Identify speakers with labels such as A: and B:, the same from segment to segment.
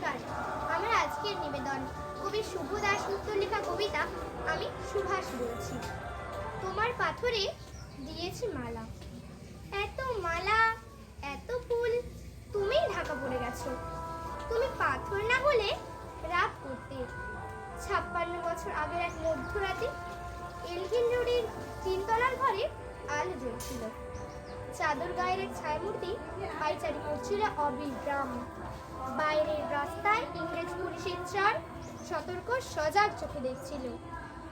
A: নমস্কার। আমার আজকের নিবেদন কবি শুভ দাশগুপ্তর লেখা কবিতা আমি সুভাষ বলছি। তোমার পাথরে দিয়েছি মালা, এত মালা এত ফুল, তুমিই ঢাকা পড়ে গেছো। তুমি পাথর না হলে রাগ করতে। 56 বছর আগের এক মধ্যরাতে এলগিন রোডের 3 তলার ঘরে আলো জ্বলছিল। চাদর গায়ের এক ছায়ামূর্তি পাইচারি করছিল অবিরাম। বাইরের রাস্তায় ইংরেজ পুলিশের চর সতর্ক সজাগ চোখে দেখছিল।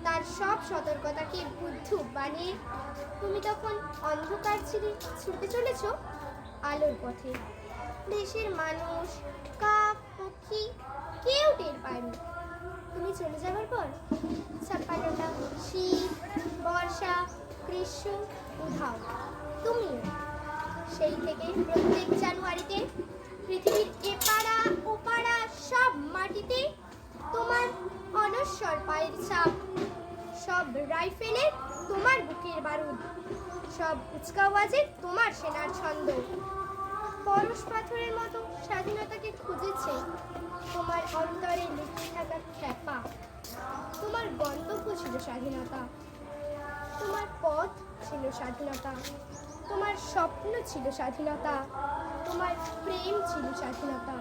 A: তার সব সতর্কতাকে বুদ্ধ বানিয়ে তুমি তখন অন্ধকার ছিঁড়ে ছুটে চলেছ আলোর পথে। দেশের মানুষ, কাক, পক্ষী কেউ টের পায়নি তুমি চলে যাবার পর। 56টা শীত, বর্ষা, গ্রীষ্ম, উধাও, তুমিও। সেই থেকে প্রত্যেক জানুয়ারিতে পৃথিবীর এপাড়া ওপাড়া সব মাটিতে তোমার অনশ্বর পায়ের ছাপ, সব রাইফেলের তোমার বুকের বারুদ, সব কুচকাওয়াজে তোমার সেনার ছন্দ। পরশ পাথরের মতো স্বাধীনতাকে খুঁজেছে তোমার অন্তরে লিখে থাকা খ্যাপা। তোমার গন্তব্য ছিল স্বাধীনতা, তোমার পথ ছিল স্বাধীনতা, তোমার স্বপ্ন ছিল স্বাধীনতা, তোমার প্রেম ছিল স্বাধীনতা।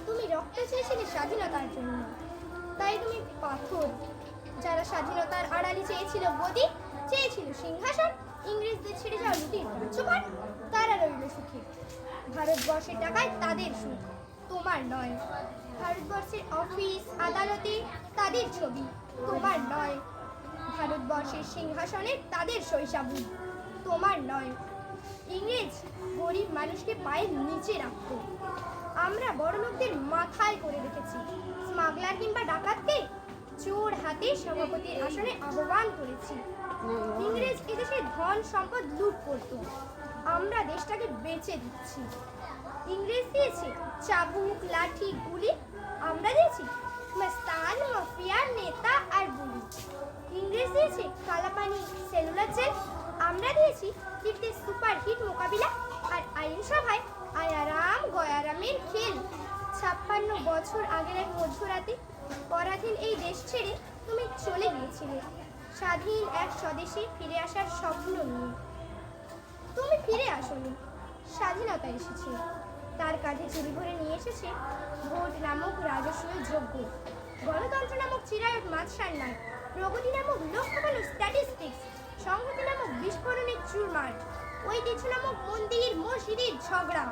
A: তুমি রক্ত চেয়েছিলে স্বাধীনতার জন্য, তাই তুমি পাথর। যারা স্বাধীনতার আড়ালে চেয়েছিল গদি, চেয়েছিল সিংহাসন, ইংরেজদের ছেড়ে যাওয়া লুটির রাজ্যভার, তারা রইল সুখী। ভারতবর্ষের টাকায় তাদের সুখ, তোমার নয়। ভারতবর্ষের অফিস আদালতে তাদের ছবি, তোমার নয়। ভারতবর্ষের সিংহাসনে তাদের শৈশাবু, তোমার নয়। ইংরেজ গরিব মানুষকে পায়ের নিচে রাখত, আমরা বড়লোকদের মাথায় করে রেখেছি। স্মাগলার কিংবা ডাকাতকে চোর হাতে সভাপতির আসনে আহ্বান করেছি। ইংরেজ এদেশে ধন সম্পদ লুট করত, আমরা দেশটাকে বেচে দিচ্ছি। ইংরেজ দিয়েছে চাবুক, লাঠি, গুলি, আমরা দিয়েছি মস্তান, মাফিয়ার নেতা আর বুলি। ইংরেজ দিয়েছে কালাপানি, সেলুলার জেল, আমরা দিয়েছি হিটে সুপারহিট মোকাবিলা আর আইনসভায় আয়ারাম গয়ারামের খেল। 56 বছর আগের এক মধ্যরাতে পরাধীন এই দেশ ছেড়ে তুমি চলে গিয়েছিলে স্বাধীন এক স্বদেশে ফিরে আসার স্বপ্ন নিয়ে। তুমি ফিরে আসোনি, স্বাধীনতা এসেছে। তার কাঁধে ঝুড়ি ভরে নিয়ে এসেছে ভোট নামক রাজস্বীয় যজ্ঞ, গণতন্ত্র নামক চিরায়ত মাছরার নয়, প্রগতি নামক লক্ষ্যমান্য স্ট্যাটিস্টিক্স, সংহতি নামক বিস্ফোরণের চুরমার, ঐতিহ্য নামক মন্দির মসজিদের ঝগড়া,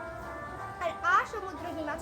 A: আর সমুদ্র হিমাচল